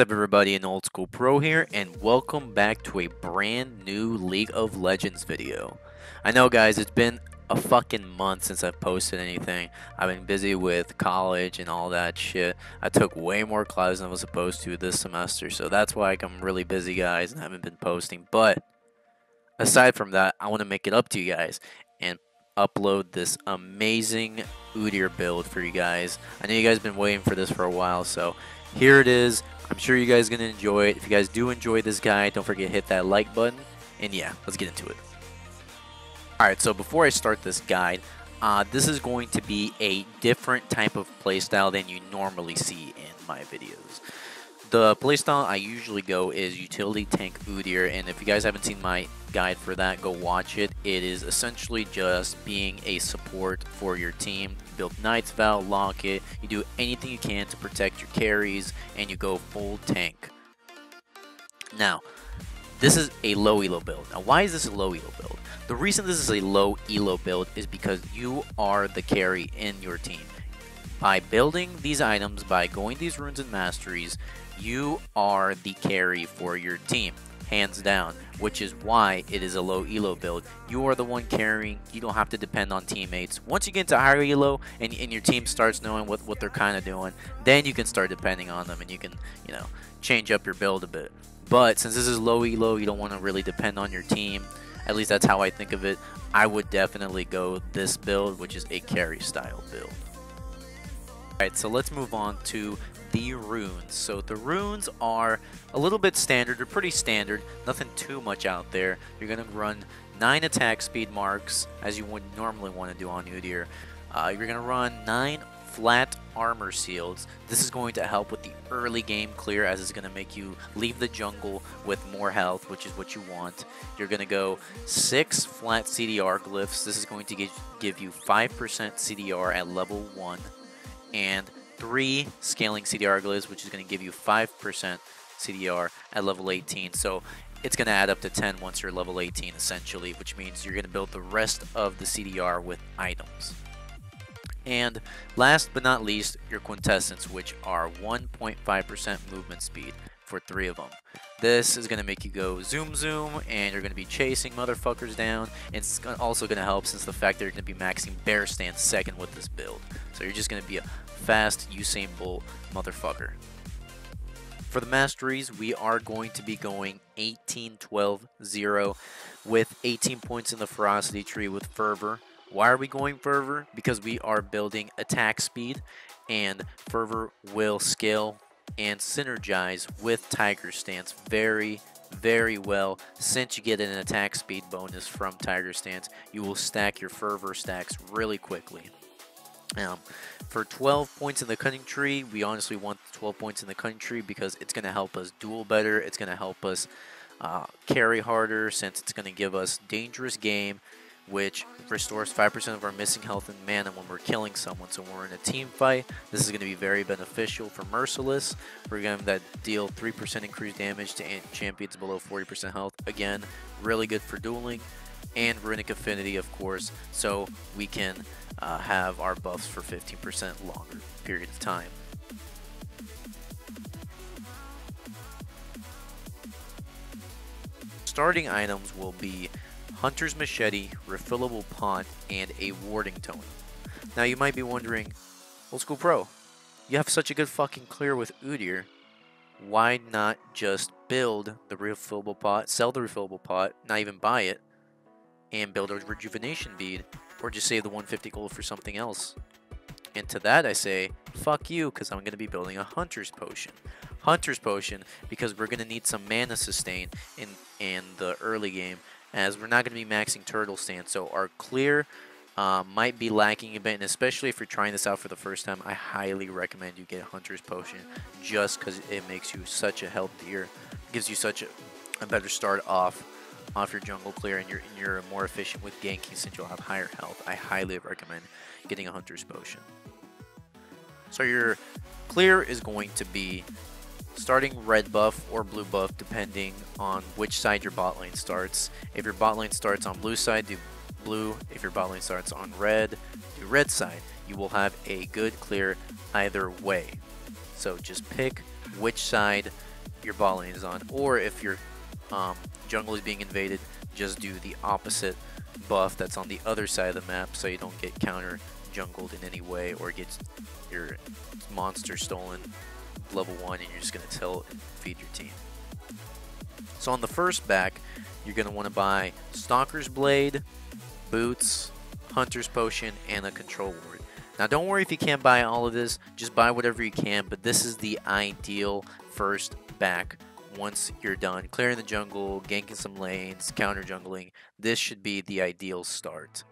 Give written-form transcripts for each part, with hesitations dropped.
up, everybody? AnOldSchoolPro here, and welcome back to a brand new League of Legends video. I know, guys, it's been a fucking month since I've posted anything. I've been busy with college and all that shit. I took way more classes than I was supposed to this semester, so that's why I'm really busy, guys, and haven't been posting. But aside from that, I want to make it up to you guys and upload this amazing Udyr build for you guys. I know you guys have been waiting for this for a while, so here it is. I'm sure you guys are going to enjoy it. If you guys do enjoy this guide, don't forget to hit that like button. And yeah, let's get into it. Alright, so before I start this guide, this is going to be a different type of playstyle than you normally see in my videos. The playstyle I usually go is Utility Tank Udyr, and if you guys haven't seen my guide for that, go watch it. It is essentially just being a support for your team. You build Knight's Vow, Locket, you do anything you can to protect your carries, and you go full tank. Now, this is a low elo build. Now, why is this a low elo build? The reason this is a low elo build is because you are the carry in your team. By building these items, by going these runes and masteries, you are the carry for your team, hands down, which is why it is a low elo build. You are the one carrying. You don't have to depend on teammates. Once you get into higher elo and your team starts knowing what they're kind of doing, then you can start depending on them and you can, change up your build a bit. But since this is low elo, you don't want to really depend on your team. At least that's how I think of it. I would definitely go this build, which is a carry style build. Alright, so let's move on to the runes. So the runes are a little bit standard. They're pretty standard. Nothing too much out there. You're going to run 9 attack speed marks, as you would normally want to do on Udyr. You're going to run 9 flat armor shields. This is going to help with the early game clear, as it's going to make you leave the jungle with more health, which is what you want. You're going to go 6 flat CDR glyphs. This is going to give you 5% CDR at level 1. And 3 scaling CDR glyphs, which is going to give you 5% CDR at level 18. So it's going to add up to 10 once you're level 18, essentially, which means you're going to build the rest of the CDR with items. And last but not least, your quintessence, which are 1.5% movement speed for 3 of them. This is going to make you go zoom zoom, and you're going to be chasing motherfuckers down. And it's also going to help since the fact that you're going to be maxing bear stance second with this build. So you're just going to be a fast Usain Bolt motherfucker. For the masteries, we are going to be going 18-12-0 with 18 points in the ferocity tree with fervor. Why are we going fervor? Because we are building attack speed, and fervor will scale and synergize with Tiger Stance very, very well. Since you get an attack speed bonus from Tiger Stance, you will stack your fervor stacks really quickly. For 12 points in the cunning tree, we honestly want 12 points in the cunning tree because it's going to help us duel better. It's going to help us carry harder, since it's going to give us dangerous game, which restores 5% of our missing health and mana when we're killing someone. So when we're in a team fight, this is going to be very beneficial. For Merciless, we're going to deal 3% increased damage to champions below 40% health. Again, really good for dueling. And Runic Affinity, of course, so we can have our buffs for 15% longer period of time. Starting items will be Hunter's Machete, Refillable Pot, and a Warding Totem. Now you might be wondering, AnOldSchoolPro, you have such a good fucking clear with Udyr. Why not just build the refillable pot, sell the refillable pot, not even buy it, and build a rejuvenation bead, or just save the 150 gold for something else? And to that I say, fuck you, because I'm going to be building a Hunter's Potion. Hunter's Potion, because we're going to need some mana sustain in the early game, as we're not going to be maxing Turtle Stance, so our clear might be lacking a bit, and especially if you're trying this out for the first time, I highly recommend you get a Hunter's Potion, just because it makes you such a healthier, gives you such a better start off your jungle clear, and you're more efficient with ganking since you'll have higher health. I highly recommend getting a Hunter's Potion. So your clear is going to be starting red buff or blue buff depending on which side your bot lane starts. If your bot lane starts on blue side, do blue. If your bot lane starts on red, do red side. You will have a good clear either way. So just pick which side your bot lane is on, or if your jungle is being invaded, just do the opposite buff that's on the other side of the map so you don't get counter jungled in any way or get your monster stolen level 1 and you're just going to tilt and feed your team. So on the first back, you're going to want to buy Stalker's Blade, Boots, Hunter's Potion, and a Control Ward. Now don't worry if you can't buy all of this, just buy whatever you can, but this is the ideal first back. Once you're done clearing the jungle, ganking some lanes, counter jungling, this should be the ideal start.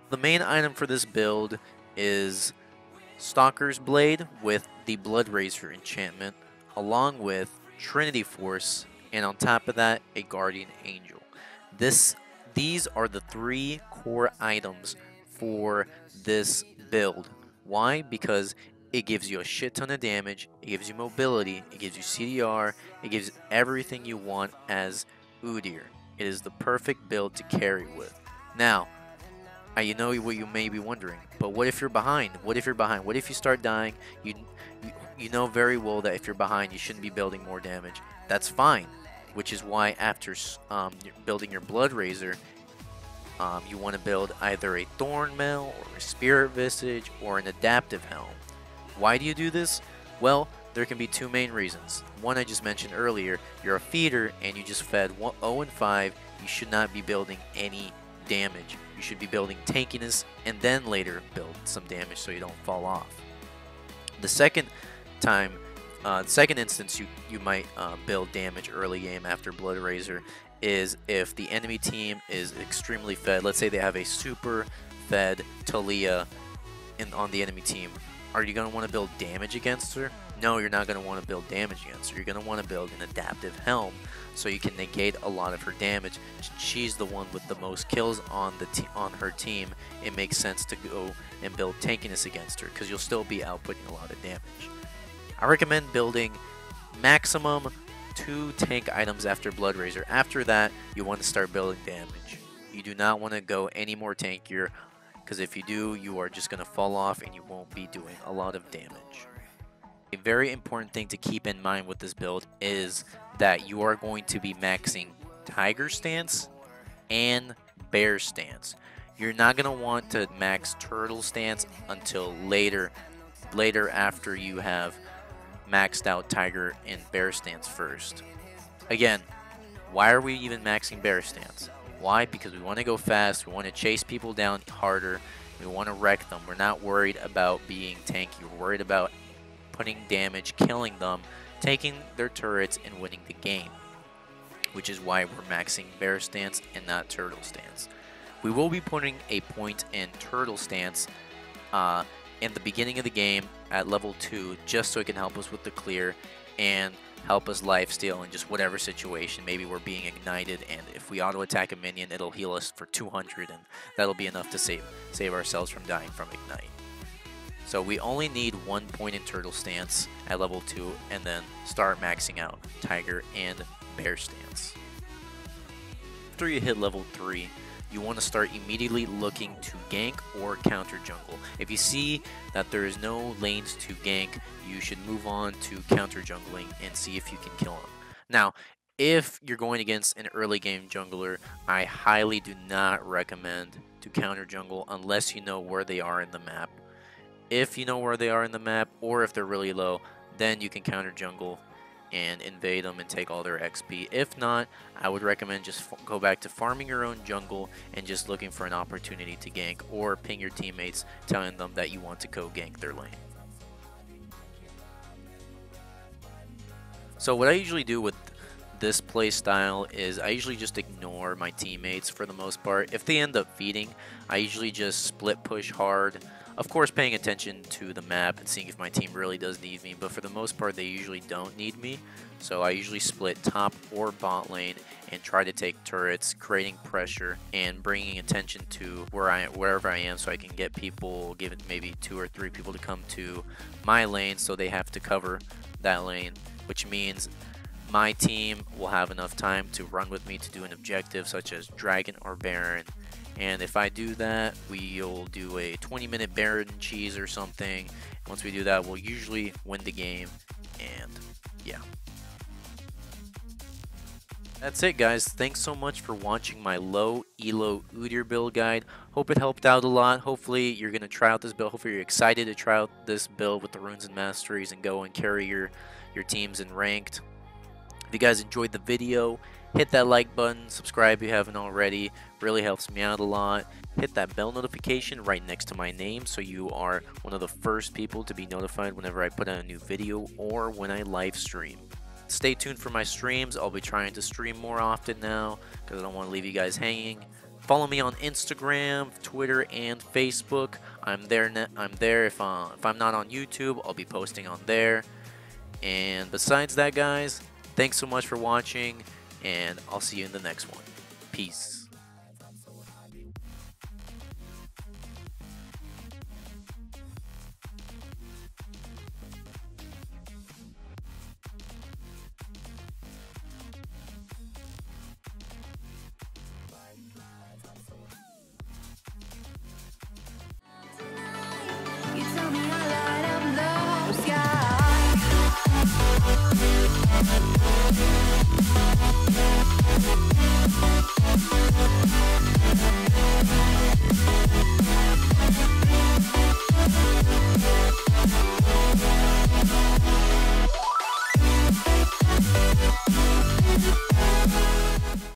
The main item for this build is Stalker's Blade with the Blood Razor enchantment, along with Trinity Force, and on top of that, a Guardian Angel. These are the 3 core items for this build. Why? Because it gives you a shit ton of damage, it gives you mobility, it gives you CDR, it gives everything you want as Udyr. It is the perfect build to carry with. Now, I know what you may be wondering, but what if you're behind? What if you're behind? What if you start dying? You know very well that if you're behind, you shouldn't be building more damage. That's fine, which is why after building your Blood Razor, you want to build either a Thorn Mail or a Spirit Visage or an Adaptive Helm. Why do you do this? Well, there can be 2 main reasons. One I just mentioned earlier, you're a feeder and you just fed 0 and 5, you should not be building any damage. You should be building tankiness and then later build some damage so you don't fall off. The second instance you might build damage early game after Blood Razor is if the enemy team is extremely fed. Let's say they have a super fed Talia on the enemy team. Are you going to want to build damage against her? No, you're not going to want to build damage against her. You're going to want to build an Adaptive Helm so you can negate a lot of her damage. She's the one with the most kills on her team. It makes sense to go and build tankiness against her because you'll still be outputting a lot of damage. I recommend building maximum 2 tank items after Blood Razor. After that, you want to start building damage. You do not want to go any more tankier, because if you do, you are just going to fall off and you won't be doing a lot of damage. A very important thing to keep in mind with this build is that you are going to be maxing Tiger Stance and Bear Stance. You're not going to want to max Turtle Stance until later after you have maxed out Tiger and Bear Stance first. Again, why are we even maxing Bear Stance? Why? Because we want to go fast, we want to chase people down harder, we want to wreck them. We're not worried about being tanky, we're worried about putting damage, killing them, taking their turrets, and winning the game. Which is why we're maxing Bear Stance and not Turtle Stance. We will be putting a point in Turtle Stance in the beginning of the game at level 2, just so it can help us with the clear and help us lifesteal in just whatever situation. Maybe we're being ignited, and if we auto attack a minion, it'll heal us for 200, and that'll be enough to save ourselves from dying from ignite. So we only need 1 point in Turtle Stance at level 2, and then start maxing out Tiger and Bear Stance. After you hit level 3, you want to start immediately looking to gank or counter jungle. If you see that there is no lanes to gank, you should move on to counter jungling and see if you can kill him. Now, if you're going against an early game jungler, I highly do not recommend to counter jungle unless you know where they are in the map. If you know where they are in the map, or if they're really low, then you can counter jungle and invade them and take all their XP. If not, I would recommend just go back to farming your own jungle and just looking for an opportunity to gank, or ping your teammates telling them that you want to go gank their lane. So what I usually do with this play style is I usually just ignore my teammates for the most part. If they end up feeding, I usually just split push hard. Of course, paying attention to the map and seeing if my team really does need me, but for the most part, they usually don't need me. So I usually split top or bot lane and try to take turrets, creating pressure and bringing attention to wherever I am, so I can get people, give it maybe 2 or 3 people to come to my lane, so they have to cover that lane, which means my team will have enough time to run with me to do an objective such as Dragon or Baron. And if I do that, we'll do a 20-minute Baron cheese or something. Once we do that, we'll usually win the game. And yeah. That's it, guys. Thanks so much for watching my low elo Udyr build guide. Hope it helped out a lot. Hopefully you're going to try out this build. Hopefully you're excited to try out this build with the runes and masteries and go and carry your teams in ranked. If you guys enjoyed the video, hit that like button, subscribe if you haven't already. Really helps me out a lot. Hit that bell notification right next to my name so you are one of the first people to be notified whenever I put out a new video or when I live stream. Stay tuned for my streams. I'll be trying to stream more often now because I don't want to leave you guys hanging. Follow me on Instagram, Twitter, and Facebook. I'm there. If I'm not on YouTube, I'll be posting on there. And besides that, guys, thanks so much for watching, and I'll see you in the next one. Peace.